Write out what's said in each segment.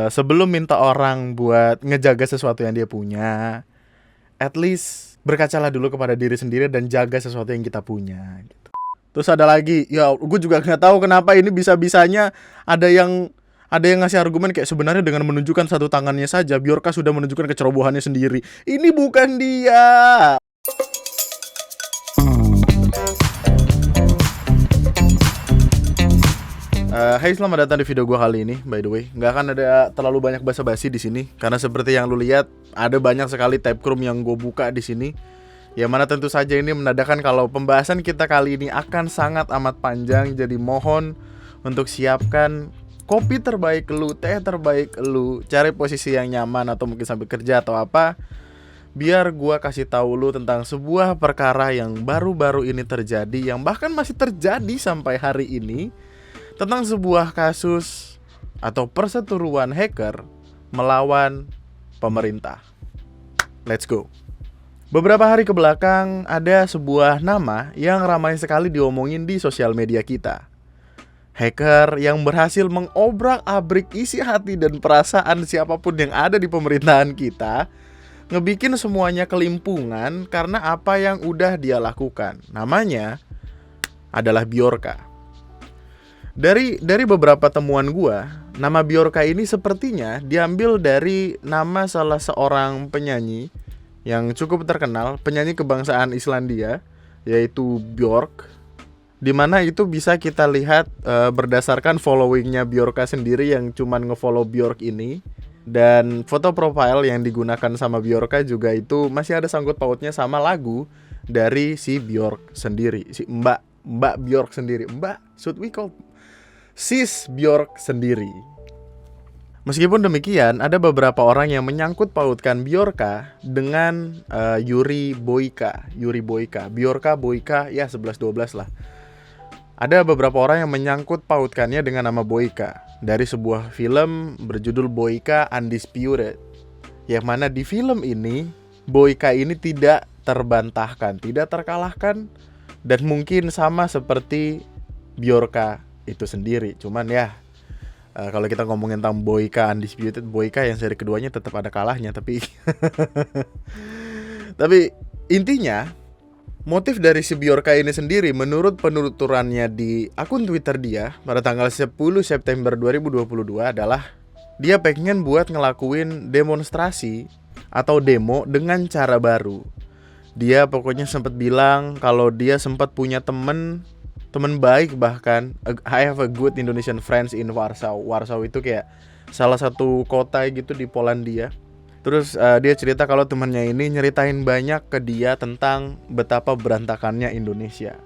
sebelum minta orang buat ngejaga sesuatu yang dia punya, at least berkacalah dulu kepada diri sendiri dan jaga sesuatu yang kita punya gitu. Terus ada lagi, ya gue juga nggak tahu kenapa ini bisa-bisanya ada yang ngasih argumen kayak sebenarnya dengan menunjukkan satu tangannya saja Bjorka sudah menunjukkan kecerobohannya sendiri. Ini bukan dia. Hai, selamat datang di video gue kali ini. By the way, nggak akan ada terlalu banyak basa-basi di sini karena seperti yang lu lihat ada banyak sekali tab chrome yang gue buka di sini. Yang mana tentu saja ini menandakan kalau pembahasan kita kali ini akan sangat amat panjang. Jadi mohon untuk siapkan kopi terbaik lu, teh terbaik lu, cari posisi yang nyaman atau mungkin sambil kerja atau apa, biar gua kasih tahu lu tentang sebuah perkara yang baru-baru ini terjadi, yang bahkan masih terjadi sampai hari ini, tentang sebuah kasus atau perseteruan hacker melawan pemerintah. Let's go. Beberapa hari kebelakang ada sebuah nama yang ramai sekali diomongin di sosial media kita. Hacker yang berhasil mengobrak-abrik isi hati dan perasaan siapapun yang ada di pemerintahan kita, ngebikin semuanya kelimpungan karena apa yang udah dia lakukan. Namanya adalah Bjorka. Dari beberapa temuan gua, nama Bjorka ini sepertinya diambil dari nama salah seorang penyanyi yang cukup terkenal, penyanyi kebangsaan Islandia, yaitu Björk. Dimana itu bisa kita lihat berdasarkan followingnya Bjorka sendiri yang cuman ngefollow Björk ini. Dan foto profile yang digunakan sama Bjorka juga itu masih ada sangkut pautnya sama lagu dari si Björk sendiri, si Mbak Björk sendiri. Should we call Sis Björk sendiri. Meskipun demikian, ada beberapa orang yang menyangkut pautkan Bjorka dengan Yuri Boyka. Bjorka, Boyka, ya 11-12 lah. Ada beberapa orang yang menyangkut pautkannya dengan nama Boyka dari sebuah film berjudul Boyka Undisputed. Yang mana di film ini, Boyka ini tidak terbantahkan, tidak terkalahkan, dan mungkin sama seperti Bjorka itu sendiri. Cuman ya, kalau kita ngomongin tentang Boyka Undisputed, Boyka yang seri keduanya tetap ada kalahnya. Tapi intinya motif dari si Bjorka ini sendiri menurut penuturannya di akun Twitter dia pada tanggal 10 September 2022 adalah dia pengen buat ngelakuin demonstrasi atau demo dengan cara baru. Dia pokoknya sempat bilang kalau dia sempat punya temen baik, bahkan I have a good Indonesian friends in Warsaw. Warsaw itu kayak salah satu kota gitu di Polandia. Terus dia cerita kalau temannya ini nyeritain banyak ke dia tentang betapa berantakannya Indonesia.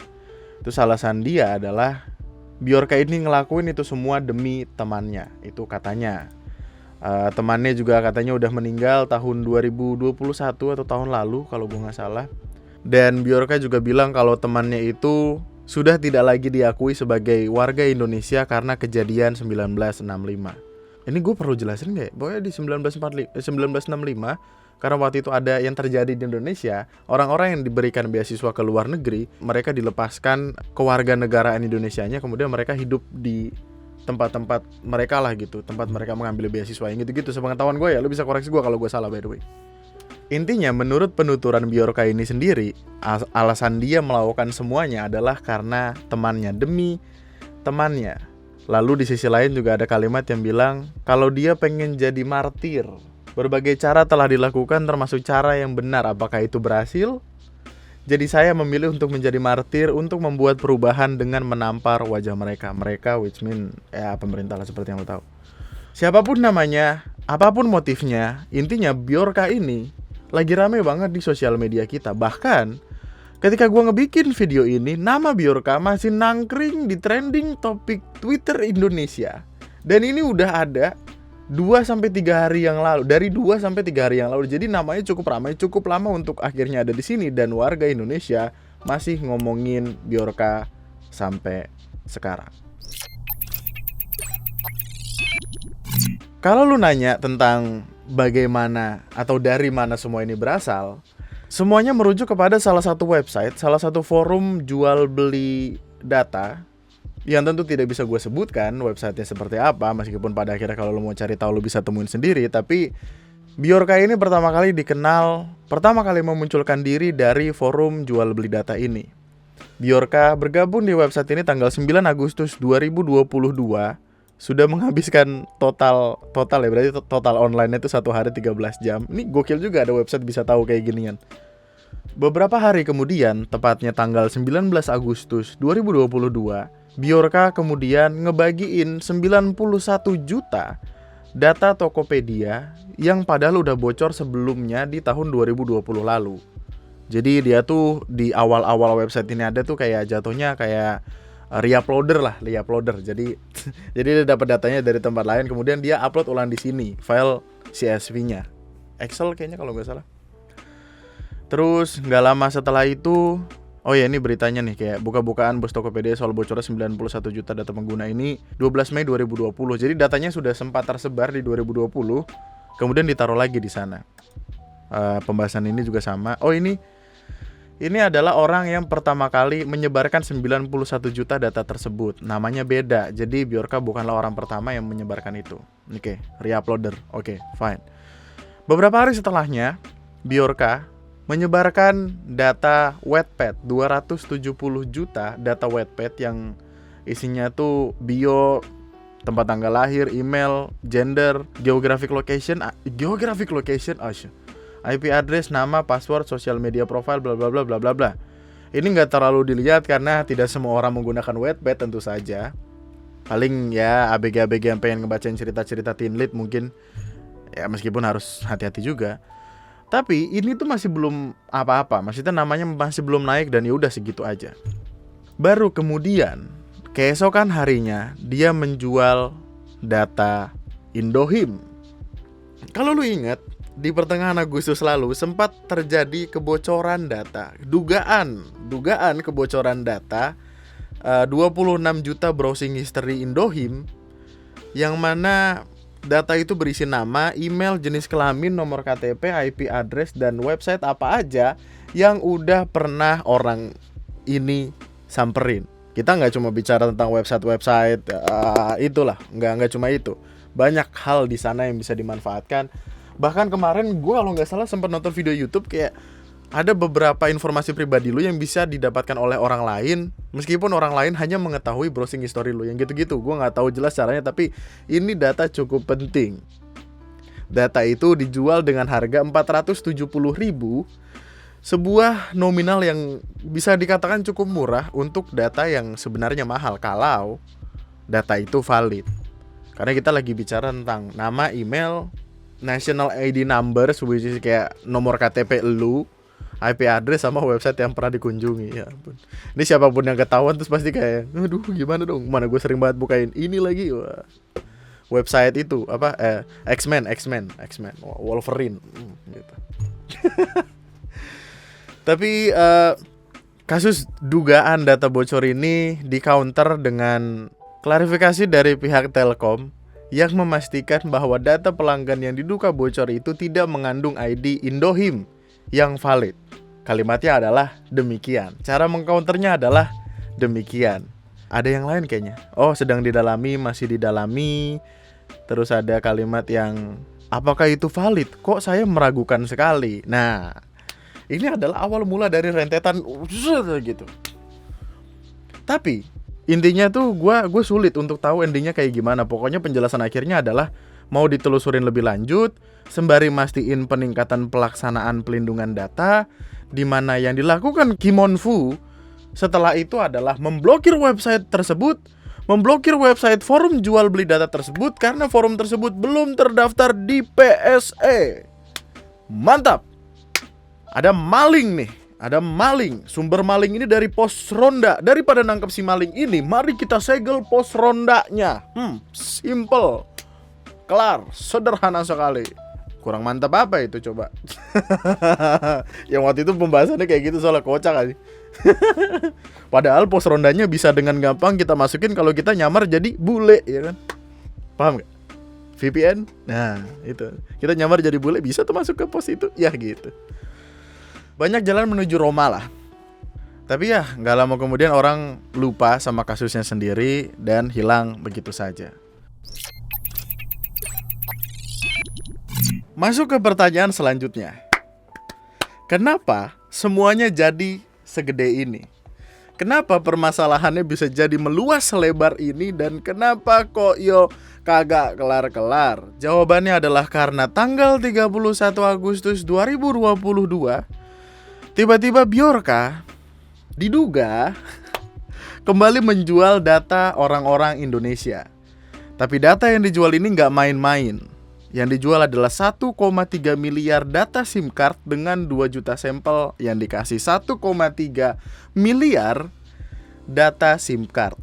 Terus alasan dia adalah Bjorka ini ngelakuin itu semua demi temannya. Itu katanya. Temannya juga katanya udah meninggal tahun 2021 atau tahun lalu kalau gue gak salah. Dan Bjorka juga bilang kalau temannya itu sudah tidak lagi diakui sebagai warga Indonesia karena kejadian 1965. Ini gue perlu jelasin gak ya? Pokoknya di 1965, karena waktu itu ada yang terjadi di Indonesia, orang-orang yang diberikan beasiswa ke luar negeri, mereka dilepaskan kewarganegaraan Indonesianya, kemudian mereka hidup di tempat-tempat mereka lah gitu, tempat mereka mengambil beasiswa yang gitu-gitu. Sepengetahuan gue ya, lu bisa koreksi gue kalau gue salah by the way. Intinya menurut penuturan Bjorka ini sendiri, alasan dia melakukan semuanya adalah karena temannya, demi temannya. Lalu di sisi lain juga ada kalimat yang bilang kalau dia pengen jadi martir. Berbagai cara telah dilakukan termasuk cara yang benar. Apakah itu berhasil? Jadi saya memilih untuk menjadi martir untuk membuat perubahan dengan menampar wajah mereka. Mereka which mean ya pemerintah lah seperti yang lo tahu. Siapapun namanya, apapun motifnya, intinya Bjorka ini lagi rame banget di sosial media kita. Bahkan ketika gue ngebikin video ini, nama Bjorka masih nangkring di trending topik Twitter Indonesia. Dan ini udah ada 2-3 hari yang lalu. Dari 2-3 hari yang lalu. Jadi namanya cukup ramai, cukup lama untuk akhirnya ada di sini. Dan warga Indonesia masih ngomongin Bjorka sampai sekarang. Kalau lu nanya tentang bagaimana atau dari mana semua ini berasal, semuanya merujuk kepada salah satu website, salah satu forum jual beli data yang tentu tidak bisa gue sebutkan websitenya seperti apa, meskipun pada akhirnya kalau lo mau cari tahu lo bisa temuin sendiri. Tapi Bjorka ini pertama kali memunculkan diri dari forum jual beli data ini. Bjorka bergabung di website ini tanggal 9 Agustus 2022, sudah menghabiskan total ya, berarti total online itu 1 hari 13 jam. Ini gokil juga ada website bisa tahu kayak ginian. Beberapa hari kemudian, tepatnya tanggal 19 Agustus 2022, Bjorka kemudian ngebagiin 91 juta data Tokopedia yang padahal udah bocor sebelumnya di tahun 2020 lalu. Jadi dia tuh di awal-awal website ini ada tuh kayak jatuhnya kayak reuploader. Jadi dia dapat datanya dari tempat lain, kemudian dia upload ulang di sini file CSV-nya. Excel kayaknya kalau nggak salah. Terus nggak lama setelah itu, oh ya ini beritanya nih, kayak buka-bukaan bos Tokopedia soal bocornya 91 juta data pengguna ini 12 Mei 2020. Jadi datanya sudah sempat tersebar di 2020, kemudian ditaruh lagi di sana. Pembahasan ini juga sama. Oh ini adalah orang yang pertama kali menyebarkan 91 juta data tersebut. Namanya beda. Jadi Bjorka bukanlah orang pertama yang menyebarkan itu. Oke, reuploader. Oke, fine. Beberapa hari setelahnya, Bjorka menyebarkan data Wattpad 270 juta data Wattpad yang isinya tuh bio, tempat tanggal lahir, email, gender, geographic location, IP address, nama, password, social media profile, bla bla bla bla bla bla. Ini nggak terlalu dilihat karena tidak semua orang menggunakan Wattpad tentu saja. Paling ya ABG-ABG yang pengen ngebacain cerita-cerita teen lead mungkin, ya meskipun harus hati-hati juga. Tapi ini tuh masih belum apa-apa, maksudnya namanya masih belum naik dan ya udah segitu aja. Baru kemudian keesokan harinya dia menjual data Indohim. Kalau lu ingat, di pertengahan Agustus lalu sempat terjadi kebocoran data, dugaan kebocoran data 26 juta browsing history Indohim, yang mana data itu berisi nama, email, jenis kelamin, nomor KTP, IP address, dan website apa aja yang udah pernah orang ini samperin. Kita nggak cuma bicara tentang website itulah, nggak cuma itu. Banyak hal di sana yang bisa dimanfaatkan. Bahkan kemarin gue kalau nggak salah sempat nonton video YouTube kayak ada beberapa informasi pribadi lu yang bisa didapatkan oleh orang lain, meskipun orang lain hanya mengetahui browsing history lu, yang gitu-gitu. Gue nggak tahu jelas caranya, tapi ini data cukup penting. Data itu dijual dengan harga 470.000, sebuah nominal yang bisa dikatakan cukup murah untuk data yang sebenarnya mahal kalau data itu valid. Karena kita lagi bicara tentang nama, email, national ID number, which is kayak nomor KTP lu, IP address, sama website yang pernah dikunjungi. Ya ampun. Ini siapapun yang ketahuan terus pasti kayak, aduh gimana dong, mana gue sering banget bukain ini lagi. Wah. Website itu apa? X-Men, Wolverine gitu. Tapi kasus dugaan data bocor ini di counter dengan klarifikasi dari pihak Telkom yang memastikan bahwa data pelanggan yang diduga bocor itu tidak mengandung ID Indohim yang valid. Kalimatnya adalah demikian. Cara mengcounternya adalah demikian. Ada yang lain kayaknya. Oh, sedang didalami, masih didalami. Terus ada kalimat yang, apakah itu valid? Kok saya meragukan sekali. Nah, ini adalah awal mula dari rentetan gitu. Tapi intinya tuh gue sulit untuk tahu endingnya kayak gimana. Pokoknya penjelasan akhirnya adalah mau ditelusurin lebih lanjut sembari mastiin peningkatan pelaksanaan pelindungan data, di mana yang dilakukan Kim On-fu setelah itu adalah memblokir website tersebut, memblokir website forum jual beli data tersebut karena forum tersebut belum terdaftar di PSE. Mantap. Ada maling nih. Ada maling. Sumber maling ini dari pos ronda. Daripada nangkep si maling ini, mari kita segel pos rondanya. Simple. Kelar. Sederhana sekali. Kurang mantap apa itu coba? Yang waktu itu pembahasannya kayak gitu soalnya kocak aja. Padahal pos rondanya bisa dengan gampang kita masukin kalau kita nyamar jadi bule, ya kan? Paham gak? VPN? Nah itu. Kita nyamar jadi bule bisa tuh masuk ke pos itu. Ya gitu. Banyak jalan menuju Roma lah. Tapi ya nggak lama kemudian orang lupa sama kasusnya sendiri dan hilang begitu saja. Masuk ke pertanyaan selanjutnya. Kenapa semuanya jadi segede ini? Kenapa permasalahannya bisa jadi meluas selebar ini? Dan kenapa kok kagak kelar-kelar? Jawabannya adalah karena tanggal 31 Agustus 2022 tiba-tiba Bjorka diduga kembali menjual data orang-orang Indonesia. Tapi data yang dijual ini nggak main-main. Yang dijual adalah 1,3 miliar data SIM card dengan 2 juta sampel yang dikasih 1,3 miliar data SIM card.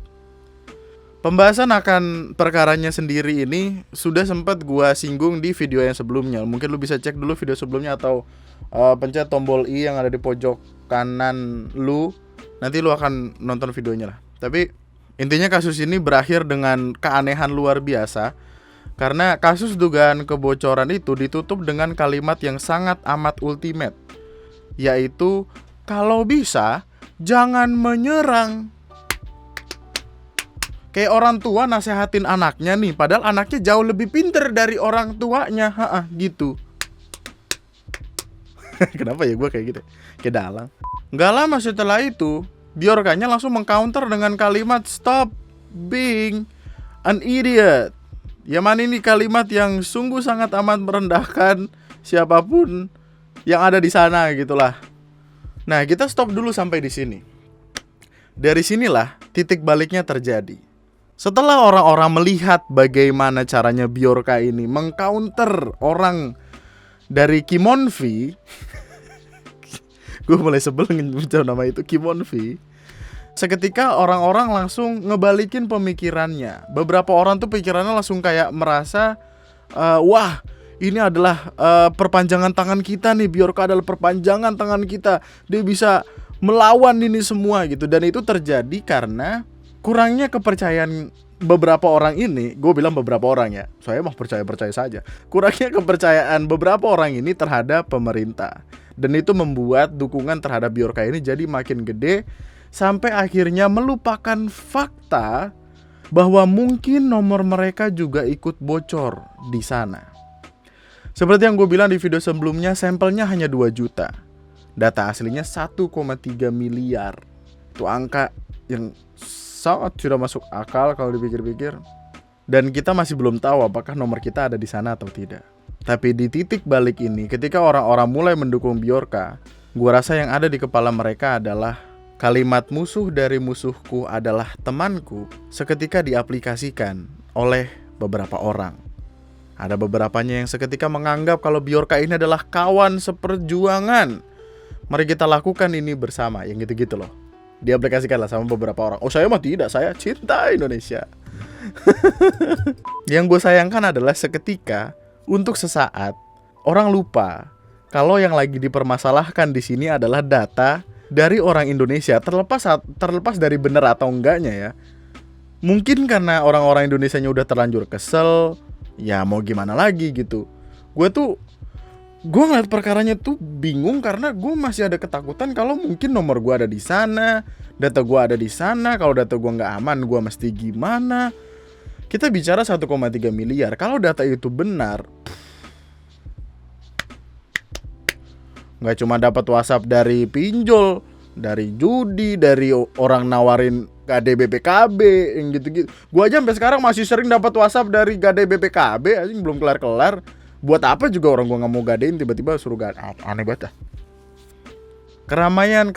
Pembahasan akan perkaranya sendiri ini sudah sempat gua singgung di video yang sebelumnya. Mungkin lu bisa cek dulu video sebelumnya atau pencet tombol i yang ada di pojok kanan lu. Nanti lu akan nonton videonya lah. Tapi intinya kasus ini berakhir dengan keanehan luar biasa. Karena kasus dugaan kebocoran itu ditutup dengan kalimat yang sangat amat ultimate, yaitu kalau bisa jangan menyerang. Kayak orang tua nasehatin anaknya nih, padahal anaknya jauh lebih pinter dari orang tuanya, gitu. Kenapa ya gue kayak gitu? Kayak dalang. Gak lama setelah itu, Bjorkanya langsung mengcounter dengan kalimat stop being an idiot. Ya mana ini kalimat yang sungguh sangat amat merendahkan siapapun yang ada di sana gitulah. Nah, kita stop dulu sampai di sini. Dari sinilah titik baliknya terjadi. Setelah orang-orang melihat bagaimana caranya Bjorka ini mengcounter orang dari Kimonvi, gue mulai sebel nyebut nama itu Kimonvi. Seketika orang-orang langsung ngebalikin pemikirannya. Beberapa orang tuh pikirannya langsung kayak merasa wah, ini adalah perpanjangan tangan kita nih. Bjorka adalah perpanjangan tangan kita. Dia bisa melawan ini semua gitu. Dan itu terjadi karena kurangnya kepercayaan beberapa orang ini. Gue bilang beberapa orang ya, saya mah percaya-percaya saja. Kurangnya kepercayaan beberapa orang ini terhadap pemerintah. Dan itu membuat dukungan terhadap Bjorka ini jadi makin gede, sampai akhirnya melupakan fakta bahwa mungkin nomor mereka juga ikut bocor di sana. Seperti yang gue bilang di video sebelumnya, sampelnya hanya 2 juta. Data aslinya 1,3 miliar. Itu angka yang sangat tidak masuk akal kalau dipikir-pikir. Dan kita masih belum tahu apakah nomor kita ada di sana atau tidak. Tapi di titik balik ini, ketika orang-orang mulai mendukung Bjorka, gue rasa yang ada di kepala mereka adalah kalimat musuh dari musuhku adalah temanku seketika diaplikasikan oleh beberapa orang. Ada beberapanya yang seketika menganggap kalau Bjorka ini adalah kawan seperjuangan. Mari kita lakukan ini bersama, yang gitu-gitu loh. Diaplikasikanlah sama beberapa orang. Oh, saya mah tidak, saya cinta Indonesia. Yang gue sayangkan adalah seketika, untuk sesaat, orang lupa kalau yang lagi dipermasalahkan di sini adalah data dari orang Indonesia, terlepas dari benar atau enggaknya ya. Mungkin karena orang-orang Indonesianya udah terlanjur kesel, ya mau gimana lagi gitu. Gue ngeliat perkaranya tuh bingung karena gue masih ada ketakutan kalau mungkin nomor gue ada di sana, data gue ada di sana. Kalau data gue nggak aman, gue mesti gimana? Kita bicara 1,3 miliar. Kalau data itu benar, nggak cuma dapat WhatsApp dari pinjol, dari judi, dari orang nawarin Gade BPKB yang gitu-gitu. Gua aja sampai sekarang masih sering dapat WhatsApp dari Gade BPKB, anjing belum kelar-kelar. Buat apa juga orang gua nggak mau gadein tiba-tiba suruh gade. Aneh banget dah. Keramaian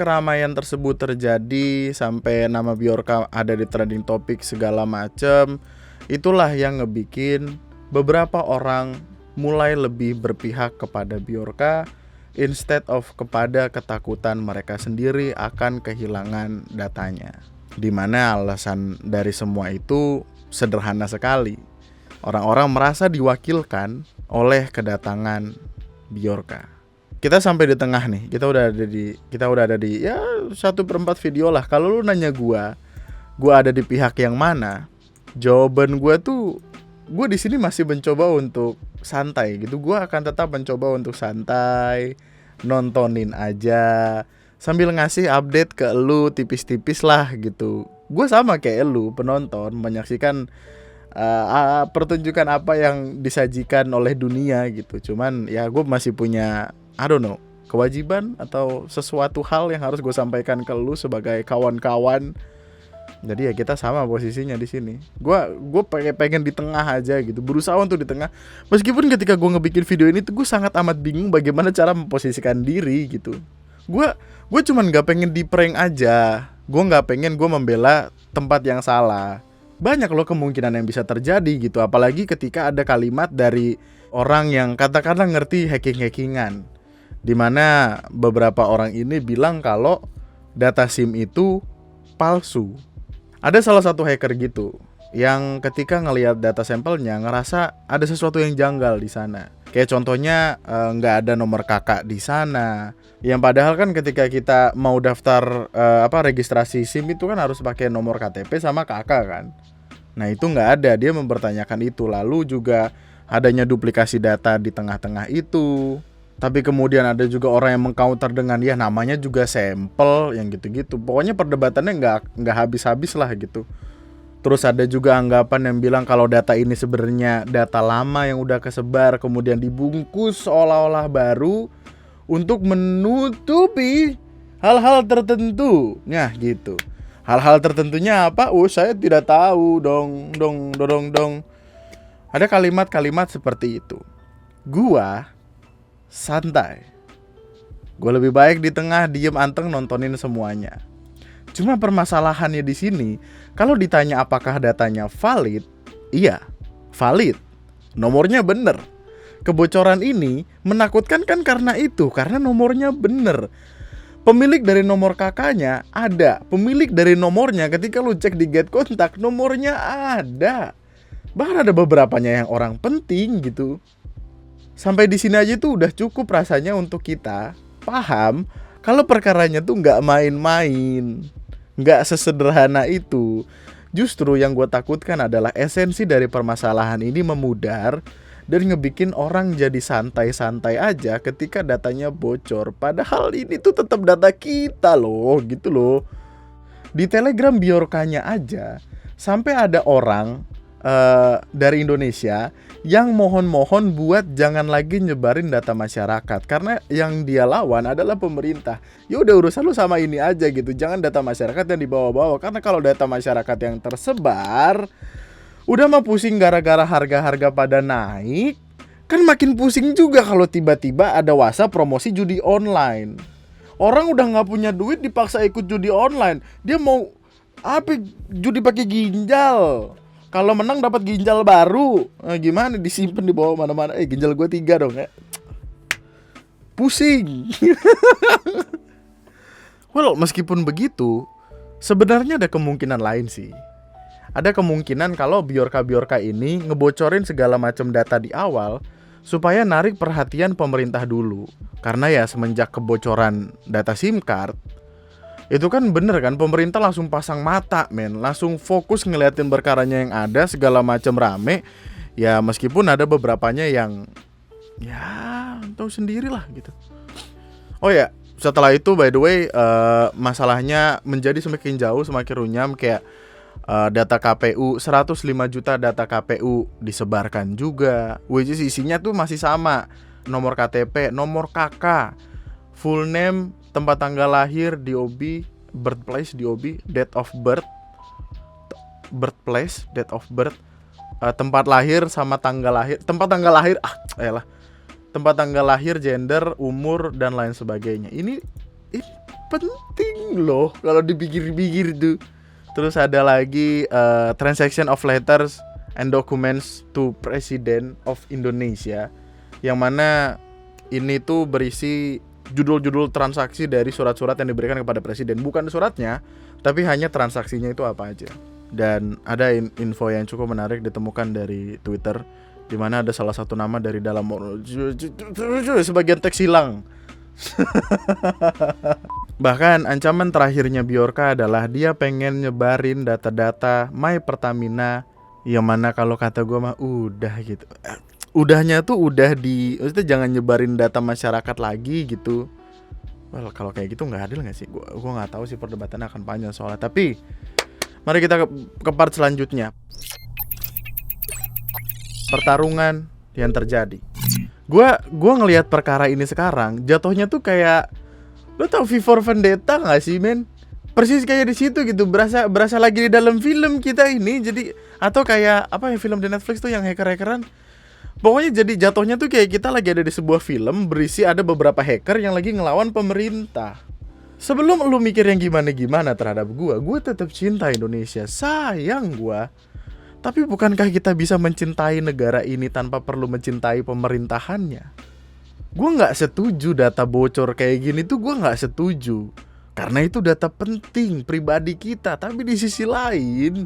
tersebut terjadi sampai nama Bjorka ada di trending topik segala macem. Itulah yang ngebikin beberapa orang mulai lebih berpihak kepada Bjorka instead of kepada ketakutan mereka sendiri akan kehilangan datanya. Dimana alasan dari semua itu sederhana sekali. Orang-orang merasa diwakilkan oleh kedatangan Bjorka. Kita sampai di tengah nih. Kita udah ada di ya 1/4 video lah. Kalau lu nanya gua ada di pihak yang mana? Jawaban gua tuh, gua di sini masih mencoba untuk santai gitu. Gua akan tetap mencoba untuk santai, nontonin aja, sambil ngasih update ke lu tipis-tipis lah gitu. Gue sama kayak lu, penonton, menyaksikan pertunjukan apa yang disajikan oleh dunia gitu. Cuman ya gue masih punya I don't know, kewajiban atau sesuatu hal yang harus gue sampaikan ke lu sebagai kawan-kawan. Jadi ya kita sama posisinya di sini. Gue pengen di tengah aja gitu, berusaha untuk di tengah. Meskipun ketika gue ngebikin video ini tuh gue sangat amat bingung bagaimana cara memposisikan diri gitu. Gue cuman nggak pengen di prank aja. Gue nggak pengen gue membela tempat yang salah. Banyak loh kemungkinan yang bisa terjadi gitu. Apalagi ketika ada kalimat dari orang yang katakanlah ngerti hacking-hackingan, dimana beberapa orang ini bilang kalau data SIM itu palsu. Ada salah satu hacker gitu yang ketika ngelihat data sampelnya ngerasa ada sesuatu yang janggal di sana. Kayak contohnya nggak ada nomor kakak di sana. Yang padahal kan ketika kita mau daftar registrasi SIM itu kan harus pakai nomor KTP sama kakak kan. Nah itu nggak ada, dia mempertanyakan itu. Lalu juga adanya duplikasi data di tengah-tengah itu. Tapi kemudian ada juga orang yang mengcounter dengan ya namanya juga sampel yang gitu-gitu. Pokoknya perdebatannya nggak habis-habis lah gitu. Terus ada juga anggapan yang bilang kalau data ini sebenarnya data lama yang udah kesebar kemudian dibungkus seolah-olah baru untuk menutupi hal-hal tertentu. Nah gitu. Hal-hal tertentunya apa? Saya tidak tahu. Dong. Ada kalimat-kalimat seperti itu. Gua santai. Gue lebih baik di tengah diem anteng nontonin semuanya. Cuma permasalahannya di sini, kalau ditanya apakah datanya valid, iya, valid. Nomornya bener. Kebocoran ini menakutkan kan karena itu, karena nomornya bener. Pemilik dari nomor kakaknya ada, pemilik dari nomornya ketika lu cek di get kontak nomornya ada. Bahkan ada beberapanya yang orang penting gitu. Sampai di sini aja tuh udah cukup rasanya untuk kita paham kalau perkaranya tuh nggak main-main, nggak sesederhana itu. Justru yang gue takutkan adalah esensi dari permasalahan ini memudar dan ngebikin orang jadi santai-santai aja ketika datanya bocor. Padahal ini tuh tetap data kita loh, gitu loh. Di Telegram Bjorkanya aja sampai ada orang dari Indonesia yang mohon-mohon buat jangan lagi nyebarin data masyarakat karena yang dia lawan adalah pemerintah. Ya udah urusan lu sama ini aja gitu, jangan data masyarakat yang dibawa-bawa karena kalau data masyarakat yang tersebar udah mah pusing gara-gara harga-harga pada naik, kan makin pusing juga kalau tiba-tiba ada WhatsApp promosi judi online. Orang udah nggak punya duit dipaksa ikut judi online, dia mau apa judi pakai ginjal. Kalau menang dapat ginjal baru, gimana disimpan di bawah mana-mana? Ginjal gue 3 dong ya. Pusing. Well, meskipun begitu, sebenarnya ada kemungkinan lain sih. Ada kemungkinan kalau Bjorka ini ngebocorin segala macam data di awal supaya narik perhatian pemerintah dulu. Karena ya semenjak kebocoran data SIM card, itu kan bener kan, pemerintah langsung pasang mata men, langsung fokus ngeliatin perkaranya yang ada, segala macam rame. Ya meskipun ada beberapanya yang ya tahu sendirilah gitu. Oh ya, setelah itu by the way masalahnya menjadi semakin jauh, semakin runyam. Kayak data KPU, 105 juta data KPU disebarkan juga, which is isinya tuh masih sama. Nomor KTP, nomor KK, full name, tempat tanggal lahir, DOB, birthplace, DOB, date of birth, birthplace, date of birth, tempat lahir sama tanggal lahir, tempat tanggal lahir, tempat tanggal lahir, gender, umur dan lain sebagainya. Ini penting loh kalau dipikir-pikir tuh. Terus ada lagi transaction of letters and documents to President of Indonesia, yang mana ini tuh berisi judul-judul transaksi dari surat-surat yang diberikan kepada presiden. Bukan suratnya, tapi hanya transaksinya itu apa aja. Dan ada info yang cukup menarik ditemukan dari Twitter, di mana ada salah satu nama dari dalam sebagian teks hilang. Bahkan ancaman terakhirnya Bjorka adalah dia pengen nyebarin data-data My Pertamina, yang mana kalau kata gue mah udah gitu. Udahnya tuh udah maksudnya jangan nyebarin data masyarakat lagi gitu. Well, kalau kayak gitu nggak adil nggak sih? Gua nggak tahu sih, perdebatannya akan panjang soalnya. Tapi mari kita ke part selanjutnya. Pertarungan yang terjadi. Gua ngelihat perkara ini sekarang jatuhnya tuh kayak, lo tau V for Vendetta nggak sih, men? Persis kayak di situ gitu, berasa lagi di dalam film kita ini. Jadi atau kayak apa ya, film di Netflix tuh yang hacker-hackeran. Pokoknya jadi jatuhnya tuh kayak kita lagi ada di sebuah film berisi ada beberapa hacker yang lagi ngelawan pemerintah. Sebelum lu mikir yang gimana-gimana terhadap gua tetap cinta Indonesia, sayang gua. Tapi bukankah kita bisa mencintai negara ini tanpa perlu mencintai pemerintahannya? Gua nggak setuju data bocor kayak gini tuh, gua nggak setuju. Karena itu data penting pribadi kita. Tapi di sisi lain,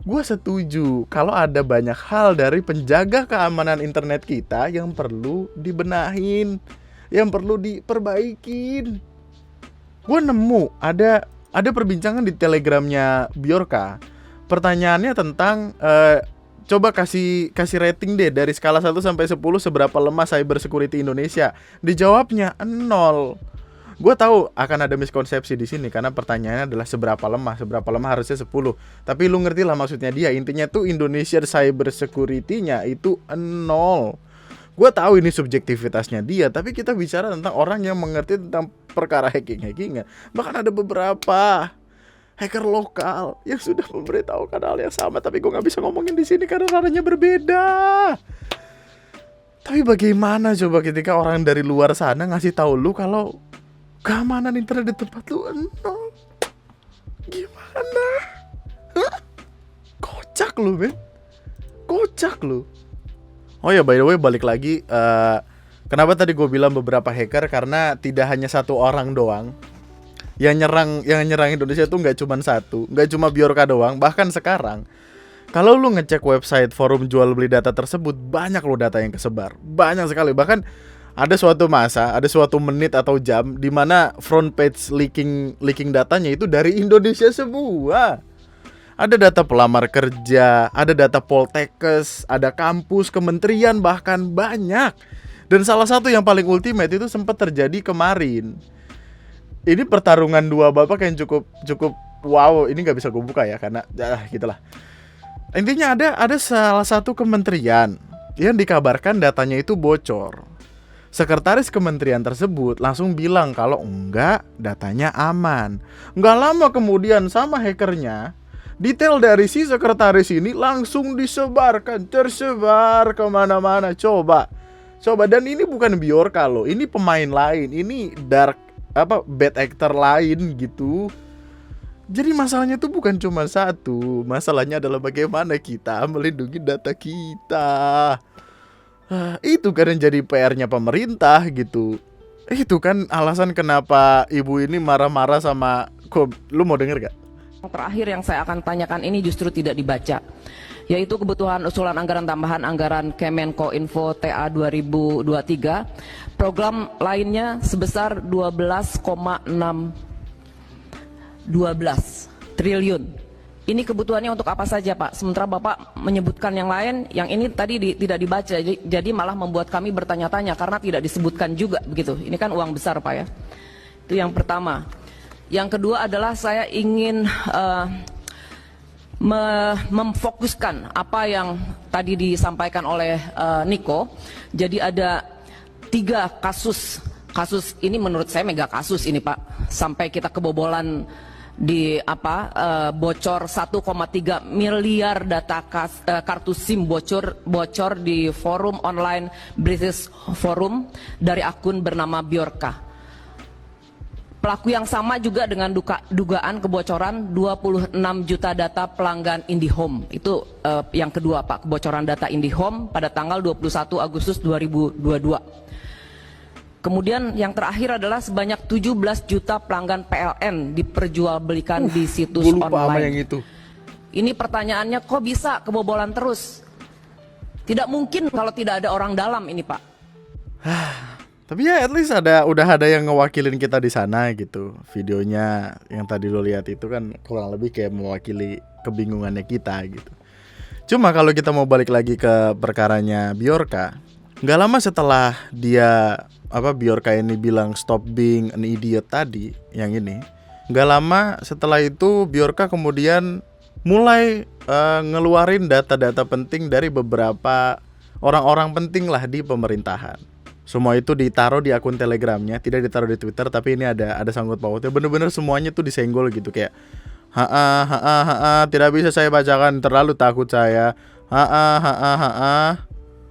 gue setuju kalau ada banyak hal dari penjaga keamanan internet kita yang perlu dibenahin, yang perlu diperbaikin. Gue nemu ada perbincangan di Telegramnya Bjorka. Pertanyaannya tentang coba kasih rating deh dari skala 1 sampai 10 seberapa lemah cyber security Indonesia. Dijawabnya 0. Gue tahu akan ada miskonsepsi di sini karena pertanyaannya adalah seberapa lemah harusnya 10. Tapi lu ngerti lah maksudnya dia. Intinya tuh Indonesia cyber security-nya itu 0. Gue tahu ini subjektivitasnya dia, tapi kita bicara tentang orang yang mengerti tentang perkara hacking-hackingnya. Bahkan ada beberapa hacker lokal yang sudah memberitahukan hal yang sama, tapi gue nggak bisa ngomongin di sini karena ranahnya berbeda. Tapi bagaimana coba ketika orang dari luar sana ngasih tahu lu kalau keamanan internet di tempat lu 0? Gimana? Hah? Kocak lu, men. Kocak lu. Oh ya, by the way, balik lagi. Kenapa tadi gue bilang beberapa hacker? Karena tidak hanya satu orang doang yang nyerang Indonesia tuh, nggak cuma satu, nggak cuma Bjorka doang. Bahkan sekarang, kalau lu ngecek website forum jual beli data tersebut, banyak lo data yang kesebar, banyak sekali. Bahkan ada suatu masa, ada suatu menit atau jam di mana front page leaking datanya itu dari Indonesia semua. Ada data pelamar kerja, ada data Poltekkes, ada kampus, kementerian, bahkan banyak. Dan salah satu yang paling ultimate itu sempat terjadi kemarin. Ini pertarungan dua bapak yang cukup wow. Ini nggak bisa gue buka ya karena gitulah. Intinya ada salah satu kementerian yang dikabarkan datanya itu bocor. Sekretaris kementerian tersebut langsung bilang kalau enggak, datanya aman. Enggak lama kemudian sama hackernya, detail dari si sekretaris ini langsung tersebar kemana-mana. Coba. Dan ini bukan Bjorka loh, ini pemain lain, ini bad actor lain gitu. Jadi masalahnya tuh bukan cuma satu, masalahnya adalah bagaimana kita melindungi data kita. Itu kan yang jadi PR-nya pemerintah gitu. Itu kan alasan kenapa ibu ini marah-marah sama lu mau denger gak? Yang terakhir yang saya akan tanyakan ini justru tidak dibaca, yaitu kebutuhan usulan anggaran tambahan anggaran Kemenkominfo TA 2023. Program lainnya sebesar 12 triliun. Ini kebutuhannya untuk apa saja, Pak? Sementara Bapak menyebutkan yang lain, yang ini tadi tidak dibaca, jadi malah membuat kami bertanya-tanya karena tidak disebutkan juga begitu. Ini kan uang besar, Pak ya. Itu yang pertama. Yang kedua adalah saya ingin memfokuskan apa yang tadi disampaikan oleh Niko. Jadi ada 3 kasus ini menurut saya mega kasus ini, Pak. Sampai kita kebobolan di bocor 1,3 miliar data kartu SIM bocor di forum online British Forum dari akun bernama Bjorka. Pelaku yang sama juga dengan dugaan kebocoran 26 juta data pelanggan IndiHome. Itu yang kedua, Pak, kebocoran data IndiHome pada tanggal 21 Agustus 2022. Kemudian yang terakhir adalah sebanyak 17 juta pelanggan PLN diperjualbelikan di situs online. Yang itu. Ini pertanyaannya, kok bisa kebobolan terus? Tidak mungkin kalau tidak ada orang dalam ini, Pak. Tapi ya at least udah ada yang ngewakilin kita di sana gitu. Videonya yang tadi lo lihat itu kan kurang lebih kayak mewakili kebingungannya kita gitu. Cuma kalau kita mau balik lagi ke perkaranya Bjorka, nggak lama setelah dia Bjorka ini bilang stop being an idiot tadi, yang ini, nggak lama setelah itu Bjorka kemudian mulai ngeluarin data-data penting dari beberapa orang-orang penting lah di pemerintahan. Semua itu ditaruh di akun Telegramnya, tidak ditaruh di Twitter, tapi ini ada sangkut pautnya. Bener-bener semuanya tuh disenggol gitu, kayak tidak bisa saya bacakan, terlalu takut saya.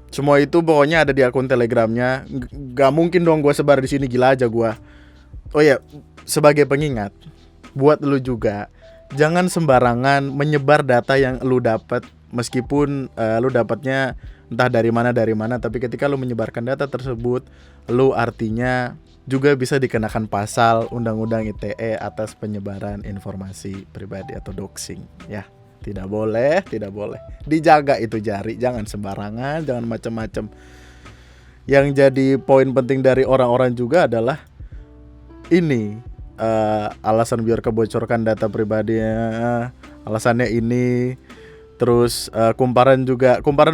Semua itu pokoknya ada di akun Telegramnya. Gak mungkin dong gue sebar di sini, gila aja gue. Oh ya, sebagai pengingat buat lu juga, jangan sembarangan menyebar data yang lu dapat, meskipun lu dapatnya entah dari mana, tapi ketika lu menyebarkan data tersebut, lu artinya juga bisa dikenakan pasal Undang-Undang ITE atas penyebaran informasi pribadi atau doxing, ya. Tidak boleh. Dijaga itu jari, jangan sembarangan, jangan macam-macam. Yang jadi poin penting dari orang-orang juga adalah ini, alasan biar kebocorkan data pribadinya, alasannya ini. Terus Kumparan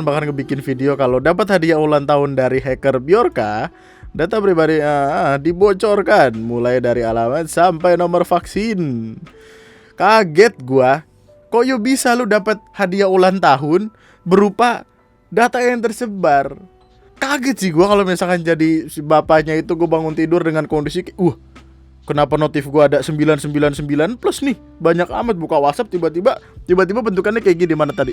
bahkan ngebikin video kalau dapat hadiah ulang tahun dari hacker Bjorka, data pribadi dibocorkan mulai dari alamat sampai nomor vaksin. Kaget gua. Kok bisa lu dapat hadiah ulang tahun berupa data yang tersebar? Kaget sih gua kalau misalkan jadi si bapaknya itu, gua bangun tidur dengan kondisi kenapa notif gua ada 999 plus nih? Banyak amat, buka WhatsApp tiba-tiba bentukannya kayak gini, mana tadi?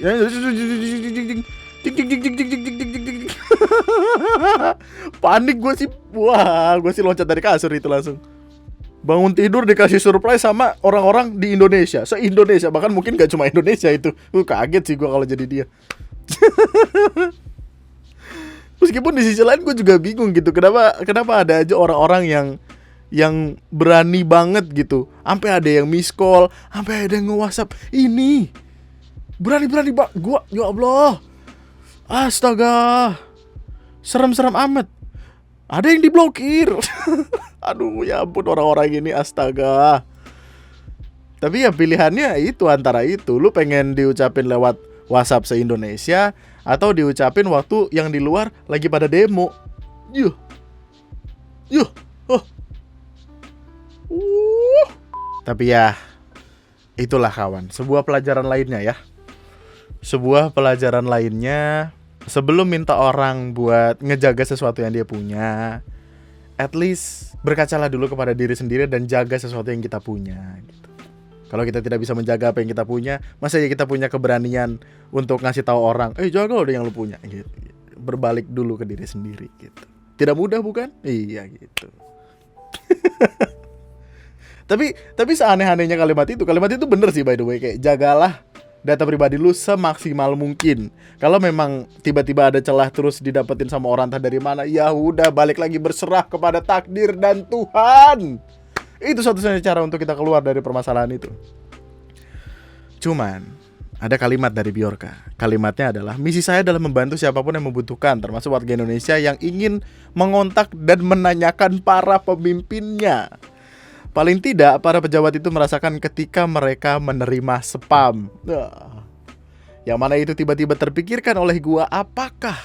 Panik gua sih. Wah, gua sih loncat dari kasur itu langsung. Bangun tidur dikasih surprise sama orang-orang di Indonesia, se-Indonesia, bahkan mungkin gak cuma Indonesia itu. Kaget sih gue kalau jadi dia. Meskipun di sisi lain gue juga bingung gitu, kenapa ada aja orang-orang yang berani banget gitu, sampai ada yang miss call, sampai ada yang nge-WhatsApp ini. Berani gue, ya Allah. Astaga. Serem-serem amat. Ada yang diblokir. Aduh, ya ampun orang-orang ini, astaga. Tapi ya pilihannya itu, antara itu, lu pengen diucapin lewat WhatsApp se-Indonesia atau diucapin waktu yang di luar lagi pada demo. Yuh. Tapi ya, itulah kawan, sebuah pelajaran lainnya ya. Sebelum minta orang buat ngejaga sesuatu yang dia punya, at least berkacalah dulu kepada diri sendiri dan jaga sesuatu yang kita punya gitu. Kalau kita tidak bisa menjaga apa yang kita punya, masa ya kita punya keberanian untuk ngasih tahu orang, jaga loh yang lu punya gitu. Berbalik dulu ke diri sendiri gitu. Tidak mudah bukan? Iya gitu. Tapi seaneh-anehnya kalimat itu bener sih, by the way, kayak jagalah data pribadi lu semaksimal mungkin. Kalau memang tiba-tiba ada celah terus didapetin sama orang entah dari mana, ya udah balik lagi berserah kepada takdir dan Tuhan. Itu satu-satunya cara untuk kita keluar dari permasalahan itu. Cuman ada kalimat dari Bjorka. Kalimatnya adalah, misi saya adalah membantu siapapun yang membutuhkan, termasuk warga Indonesia yang ingin mengontak dan menanyakan para pemimpinnya. Paling tidak para pejabat itu merasakan ketika mereka menerima spam. Yang mana itu tiba-tiba terpikirkan oleh gua, apakah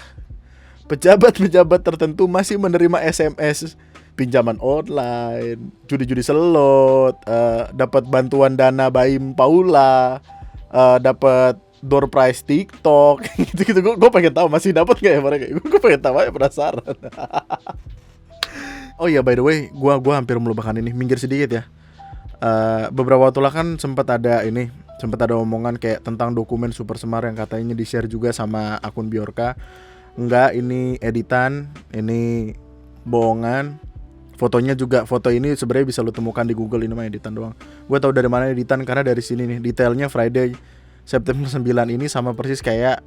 pejabat-pejabat tertentu masih menerima SMS pinjaman online, judi-judi slot, dapat bantuan dana Baim Paula, dapat door prize TikTok, gitu-gitu. Gue pengen tahu masih dapat nggak ya mereka. Gue pengen tahu aja, penasaran. Oh iya, by the way, gua hampir melupakan ini. Minggir sedikit ya. Beberapa waktu lah kan sempat ada omongan kayak tentang dokumen Super Semar yang katanya di-share juga sama akun Bjorka. Enggak, ini editan, ini bohongan. Fotonya juga, foto ini sebenarnya bisa lu temukan di Google, ini mah editan doang. Gue tahu dari mana editan karena dari sini nih, detailnya Friday September 9 ini sama persis kayak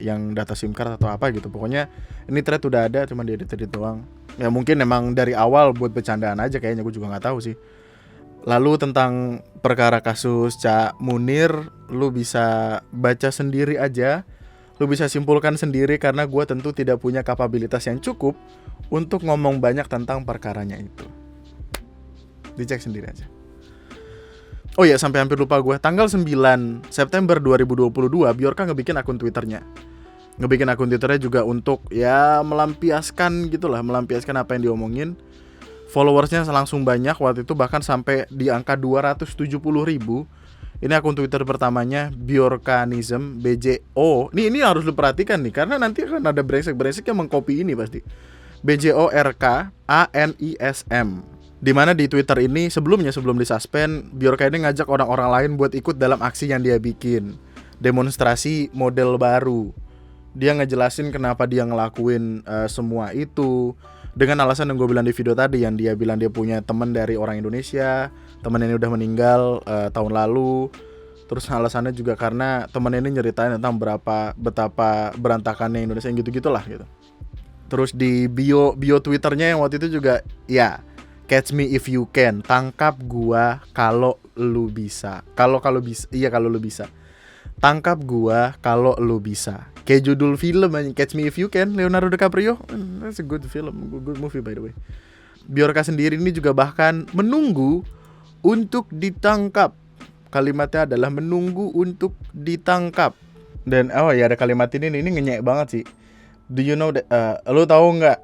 yang data SIM card atau apa gitu. Pokoknya ini thread udah ada, cuma diedit doang. Ya mungkin emang dari awal buat bercandaan aja kayaknya, gue juga gak tahu sih. Lalu tentang perkara kasus Cak Munir, lu bisa baca sendiri aja. Lu bisa simpulkan sendiri karena gue tentu tidak punya kapabilitas yang cukup untuk ngomong banyak tentang perkaranya itu. Dicek sendiri aja. Oh ya, sampai hampir lupa gue. Tanggal 9 September 2022 Bjorka ngebikin akun Twitternya. ngebikin akun Twitternya juga untuk ya melampiaskan gitulah, melampiaskan apa yang diomongin. Followersnya langsung banyak waktu itu, bahkan sampai di angka 270.000. Ini akun Twitter pertamanya, Bjorkanism, BJO. Ini harus lu perhatikan nih, karena nanti akan ada brengsek-brengsek yang mengcopy ini pasti. BJORKANISM. Dimana di Twitter ini sebelum disuspend, Bjorka ini ngajak orang-orang lain buat ikut dalam aksi yang dia bikin. Demonstrasi model baru. Dia ngejelasin kenapa dia ngelakuin semua itu, dengan alasan yang gue bilang di video tadi, yang dia bilang dia punya teman dari orang Indonesia, teman ini udah meninggal tahun lalu. Terus alasannya juga karena teman ini nyeritain tentang betapa berantakannya Indonesia, yang gitu-gitulah gitu. Terus di bio Twitternya yang waktu itu juga, ya, catch me if you can, tangkap gua kalau lu bisa. Kalau lu bisa. Tangkap gua kalau lu bisa. Kayak judul film aja, Catch Me If You Can, Leonardo DiCaprio. That's a good film, good movie by the way. Bjorka sendiri ini juga bahkan menunggu untuk ditangkap. Kalimatnya adalah menunggu untuk ditangkap. Dan ada kalimat ini ngenyek banget sih. Do you know that, lu tahu nggak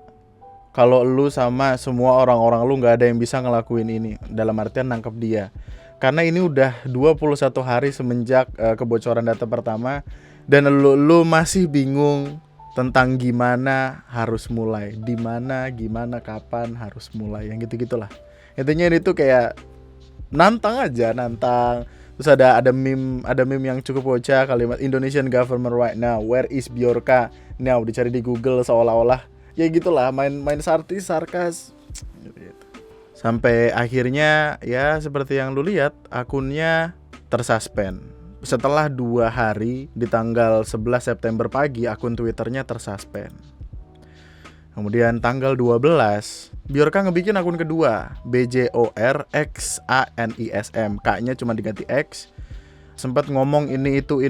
kalau lu sama semua orang-orang lu nggak ada yang bisa ngelakuin ini, dalam artian nangkep dia. Karena ini udah 21 hari semenjak kebocoran data pertama, dan lu masih bingung tentang gimana harus mulai, di mana, gimana, kapan harus mulai, yang gitu-gitulah. Intinya ini tuh kayak nantang. Terus ada meme yang cukup bocah, kalimat Indonesian government right now, where is Bjorka now, dicari di Google seolah-olah ya gitulah, main sarkas gitu. Sampai akhirnya ya seperti yang lu lihat, akunnya tersuspend. Setelah 2 hari, di tanggal 11 September pagi, akun Twitternya tersuspend. Kemudian tanggal 12, Bjorka ngebikin akun kedua, BJORXANISM. K-nya cuma diganti X. Sempat ngomong ini itu,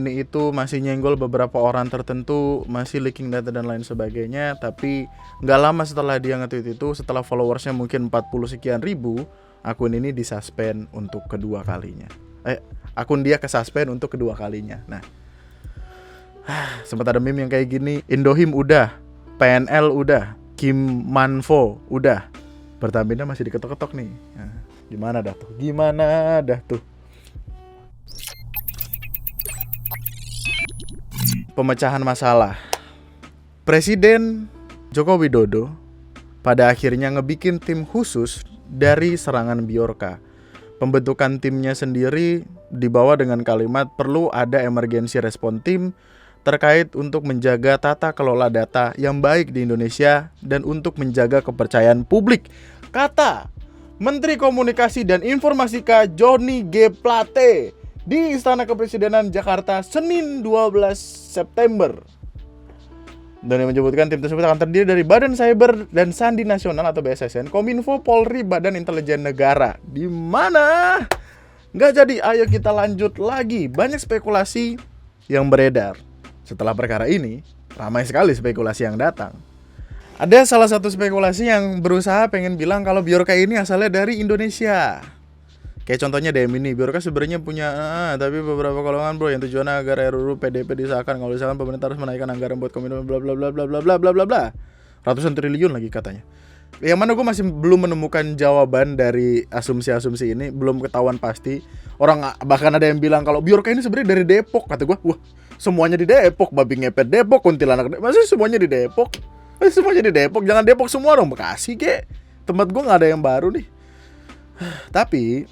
masih nyenggol beberapa orang tertentu, masih leaking data dan lain sebagainya. Tapi gak lama setelah dia nge-tweet itu, setelah followersnya mungkin 40 sekian ribu, akun ini disuspend untuk kedua kalinya. Akun dia kesuspend untuk kedua kalinya. Nah, sempat ada meme yang kayak gini, Indohim udah, PNL udah, Kim Manfo udah, Pertamina masih diketok-ketok nih. Nah, gimana dah tuh? Pemecahan masalah. Presiden Joko Widodo pada akhirnya ngebikin tim khusus dari serangan Bjorka. Pembentukan timnya sendiri dibawa dengan kalimat perlu ada emergency response team terkait untuk menjaga tata kelola data yang baik di Indonesia dan untuk menjaga kepercayaan publik, kata Menteri Komunikasi dan Informatika Johnny G. Plate di Istana Kepresidenan Jakarta Senin 12 September. Dan yang menyebutkan tim tersebut akan terdiri dari Badan Cyber dan Sandi Nasional atau BSSN, Kominfo, Polri, Badan Intelijen Negara. Di mana? Nggak jadi, ayo kita lanjut lagi. Banyak spekulasi yang beredar. Setelah perkara ini, ramai sekali spekulasi yang datang. Ada salah satu spekulasi yang berusaha pengen bilang kalau Bjorka ini asalnya dari Indonesia. Kayak contohnya DM ini, Bjorka sebenarnya punya tapi beberapa golongan bro yang tujuannya agar RUU PDP disahkan. Kalau misalkan pemerintah harus menaikkan anggaran buat komitmen bla bla bla bla bla bla bla bla bla. Ratusan triliun lagi katanya. Yang mana gue masih belum menemukan jawaban dari asumsi-asumsi ini, belum ketahuan pasti. Orang bahkan ada yang bilang kalau Bjorka ini sebenarnya dari Depok. Kata gue, wah semuanya di Depok, babi ngepet Depok, kuntilanak Depok. Maksudnya semuanya di Depok? Semuanya di Depok, jangan Depok semua dong, Bekasi kek. Tempat gue gak ada yang baru nih. Tapi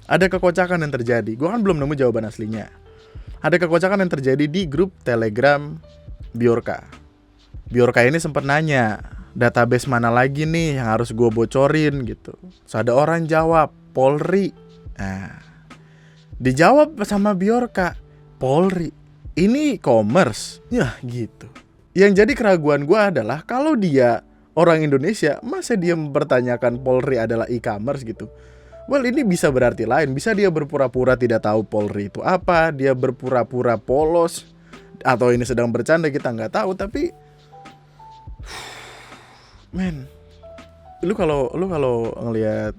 ada kekocakan yang terjadi. Gue kan belum nemu jawaban aslinya. Ada kekocakan yang terjadi di grup Telegram Bjorka. Bjorka ini sempat nanya, database mana lagi nih yang harus gue bocorin gitu. Terus ada orang jawab, Polri. Nah, dijawab sama Bjorka, Polri, ini e-commerce. Ya gitu. Yang jadi keraguan gue adalah kalau dia orang Indonesia, masa dia mempertanyakan Polri adalah e-commerce gitu. Well, ini bisa berarti lain. Bisa dia berpura-pura tidak tahu Polri itu apa, dia berpura-pura polos, atau ini sedang bercanda, kita nggak tahu. Tapi men, lu kalau ngelihat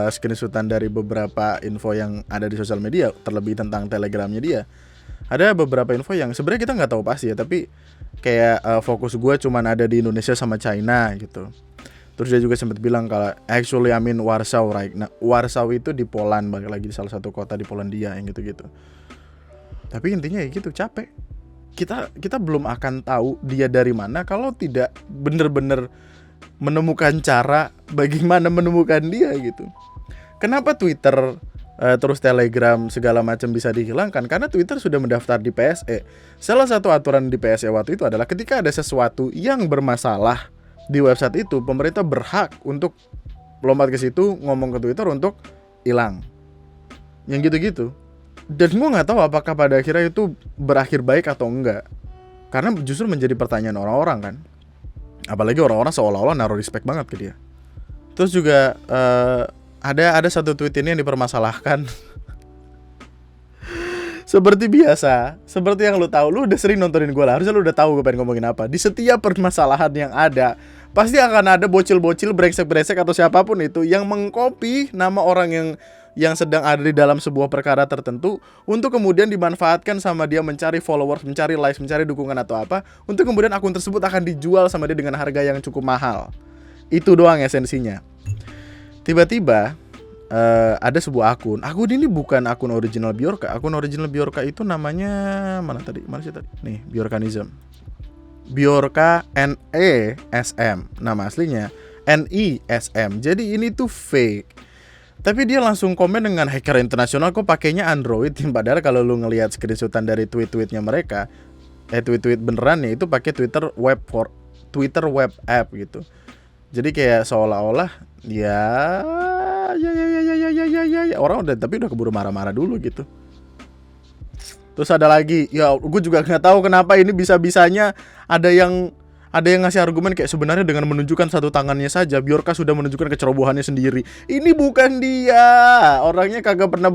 screenshotan dari beberapa info yang ada di sosial media, terlebih tentang telegramnya dia, Ada beberapa info yang sebenarnya kita nggak tahu pasti ya, tapi kayak fokus gue cuman ada di Indonesia sama China gitu. Terus dia juga sempat bilang kalau actually I'm in Warsaw right. Nah, Warsaw itu di Poland, balik lagi di salah satu kota di Polandia yang gitu-gitu. Tapi intinya ya gitu, capek. Kita belum akan tahu dia dari mana kalau tidak bener-bener menemukan cara bagaimana menemukan dia gitu. Kenapa Twitter terus Telegram segala macam bisa dihilangkan? Karena Twitter sudah mendaftar di PSE. Salah satu aturan di PSE waktu itu adalah ketika ada sesuatu yang bermasalah di website itu, pemerintah berhak untuk lompat ke situ, ngomong ke Twitter untuk hilang. Yang gitu-gitu. Dan gue nggak tahu apakah pada akhirnya itu berakhir baik atau enggak. Karena justru menjadi pertanyaan orang-orang kan. Apalagi orang-orang seolah-olah naruh respect banget ke dia. Terus juga ada satu tweet ini yang dipermasalahkan. Seperti biasa, seperti yang lu tahu, lu udah sering nontonin gue lah, harusnya lu udah tahu gue pengen ngomongin apa. Di setiap permasalahan yang ada, pasti akan ada bocil-bocil, brengsek-brengsek atau siapapun itu yang mengcopy nama orang yang sedang ada di dalam sebuah perkara tertentu untuk kemudian dimanfaatkan sama dia mencari followers, mencari likes, mencari dukungan atau apa, untuk kemudian akun tersebut akan dijual sama dia dengan harga yang cukup mahal. Itu doang esensinya. Tiba-tiba ada sebuah akun ini bukan akun original Bjorka. Akun original Bjorka itu namanya mana sih tadi? Nih, Bjorkanism. Bjorka NESM. Nama aslinya NISM. Jadi ini tuh fake. Tapi dia langsung komen dengan hacker internasional kok pakainya Android. Padahal kalau lu ngelihat screenshotan dari tweet-tweetnya mereka, tweet-tweet beneran ya itu pakai Twitter web app gitu. Jadi kayak seolah-olah ya orang udah keburu marah-marah dulu gitu. Terus ada lagi, ya gue juga nggak tahu kenapa ini bisa-bisanya ada yang ngasih argumen kayak sebenarnya dengan menunjukkan satu tangannya saja Bjorka sudah menunjukkan kecerobohannya sendiri. Ini bukan dia, orangnya kagak pernah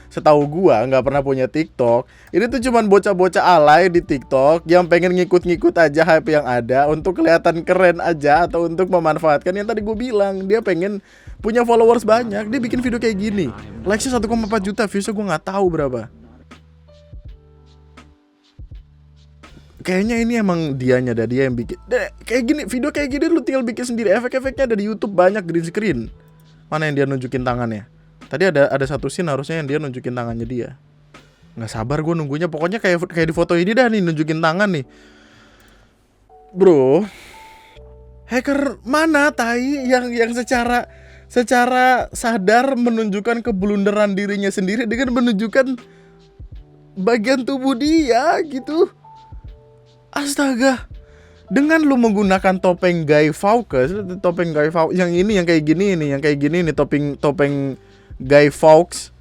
setahu gua nggak pernah punya TikTok. Ini tuh cuman bocah-bocah alay di TikTok yang pengen ngikut-ngikut aja hype yang ada untuk kelihatan keren aja atau untuk memanfaatkan yang tadi gue bilang. Dia pengen punya followers banyak, dia bikin video kayak gini. Likes-nya 1,4 juta, views-nya gue nggak tahu berapa. Kayaknya ini emang dia yang bikin. Kayak gini, video kayak gini lu tinggal bikin sendiri. Efek-efeknya ada di YouTube banyak, green screen. Mana yang dia nunjukin tangannya? Tadi ada satu scene harusnya yang dia nunjukin tangannya dia. Nggak sabar gue nunggunya. Pokoknya kayak di foto ini dah nih, nunjukin tangan nih. Bro, hacker mana tai yang secara sadar menunjukkan keblunderan dirinya sendiri dengan menunjukkan bagian tubuh dia gitu. Astaga. Dengan lu menggunakan topeng Guy Fawkes, yang ini yang kayak gini nih, topeng Guy Fawkes,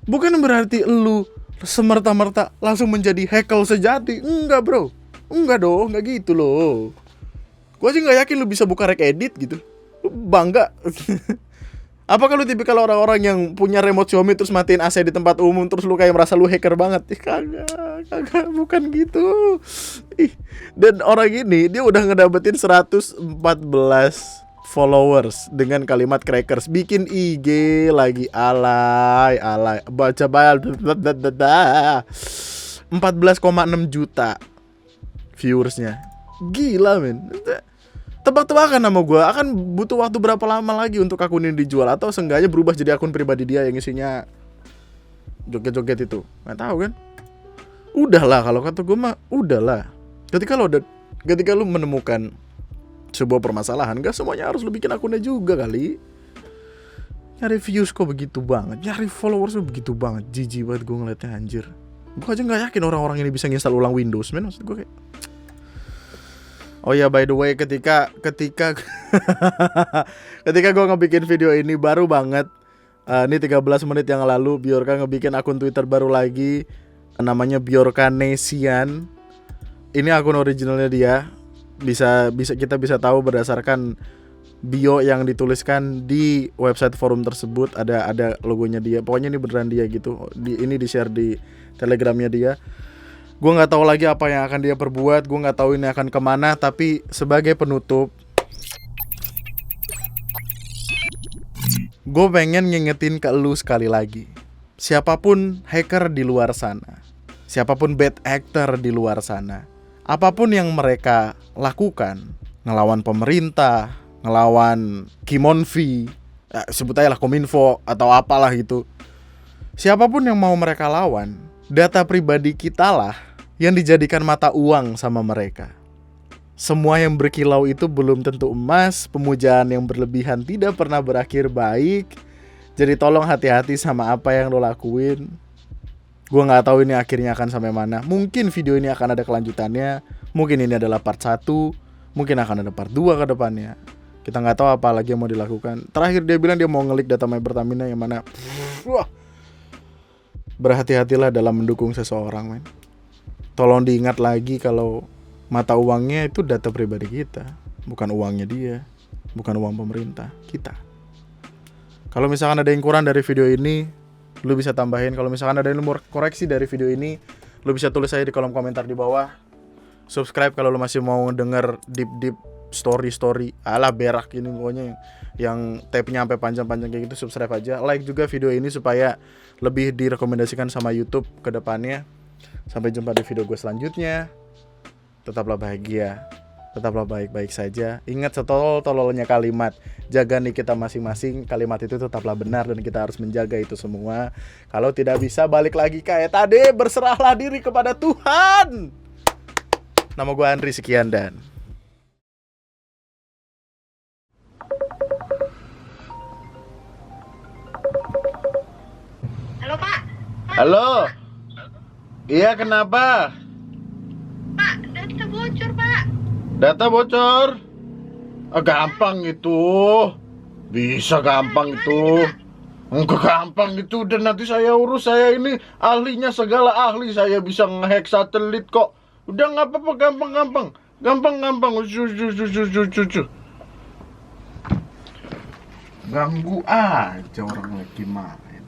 bukan berarti lu semerta-merta langsung menjadi hacker sejati. Enggak bro, enggak dong, enggak gitu loh. Gua sih nggak yakin lu bisa buka Edit gitu. Lu bangga. Apakah lu tipikal orang-orang yang punya remote Xiaomi terus matiin AC di tempat umum terus lu kayak merasa lu hacker banget? Kagak, bukan gitu. Dan orang ini dia udah ngedapetin 114 followers dengan kalimat crackers. Bikin IG lagi alay. Baca bayar 14,6 juta viewersnya. Gila men. Tebak-tebakan nama gue akan butuh waktu berapa lama lagi untuk akun ini dijual atau seenggaknya berubah jadi akun pribadi dia yang isinya joget-joget itu. Nggak tahu kan? Udahlah kalau kata gue mah udahlah. Ketika lu menemukan sebuah permasalahan, gak semuanya harus lu bikin akunnya juga kali. Nyari views kok begitu banget, nyari followers kok begitu banget. Jijik banget gue ngeliatnya anjir. Gue aja gak yakin orang-orang ini bisa nginstal ulang Windows men. Maksud gue kayak oh ya, by the way, ketika gue ngebikin video ini baru banget, ini 13 menit yang lalu Bjorka ngebikin akun Twitter baru lagi, namanya Bjorkanesian. Ini akun originalnya dia. Kita bisa tahu berdasarkan bio yang dituliskan di website forum tersebut, ada logonya dia. Pokoknya ini beneran dia gitu. Ini di-share di Telegramnya dia. Gue nggak tahu lagi apa yang akan dia perbuat, gue nggak tahu ini akan kemana. Tapi sebagai penutup, gue pengen ngingetin ke lu sekali lagi. Siapapun hacker di luar sana, siapapun bad actor di luar sana, apapun yang mereka lakukan, ngelawan pemerintah, ngelawan Kimonvi, sebut aja lah Kominfo atau apalah gitu. Siapapun yang mau mereka lawan, data pribadi kita lah yang dijadikan mata uang sama mereka. Semua yang berkilau itu belum tentu emas, pemujaan yang berlebihan tidak pernah berakhir baik. Jadi tolong hati-hati sama apa yang lo lakuin. Gue gak tahu ini akhirnya akan sampai mana. Mungkin video ini akan ada kelanjutannya, mungkin ini adalah part 1, mungkin akan ada part 2 ke depannya. Kita gak tahu apa lagi yang mau dilakukan. Terakhir dia bilang dia mau ngelik data My Pertamina, yang mana berhati-hatilah dalam mendukung seseorang, men. Tolong diingat lagi kalau mata uangnya itu data pribadi kita, bukan uangnya dia, bukan uang pemerintah kita. Kalau misalkan ada yang kurang dari video ini, lu bisa tambahin. Kalau misalkan ada yang mau koreksi dari video ini, lu bisa tulis aja di kolom komentar di bawah. Subscribe kalau lu masih mau denger deep story ala berak ini, pokoknya yang tape-nya sampai panjang-panjang kayak gitu. Subscribe aja, like juga video ini supaya lebih direkomendasikan sama YouTube ke depannya. Sampai jumpa di video gue selanjutnya. Tetaplah bahagia, tetaplah baik-baik saja. Ingat setolol-tololnya kalimat, jaga nih kita masing-masing. Kalimat itu tetaplah benar dan kita harus menjaga itu semua. Kalau tidak bisa, balik lagi kayak tadi, berserahlah diri kepada Tuhan. Nama gue Andri, sekian dan Halo Pak. halo. Iya, kenapa? Pak, data bocor Pak. Data bocor? Gampang itu. Bisa gampang itu. Enggak gampang itu. Dan nanti saya urus. Saya ini ahlinya, segala ahli. Saya bisa ngehack satelit kok. Udah gak apa-apa, gampang-gampang. Gampang-gampang. Ganggu aja orang lagi main.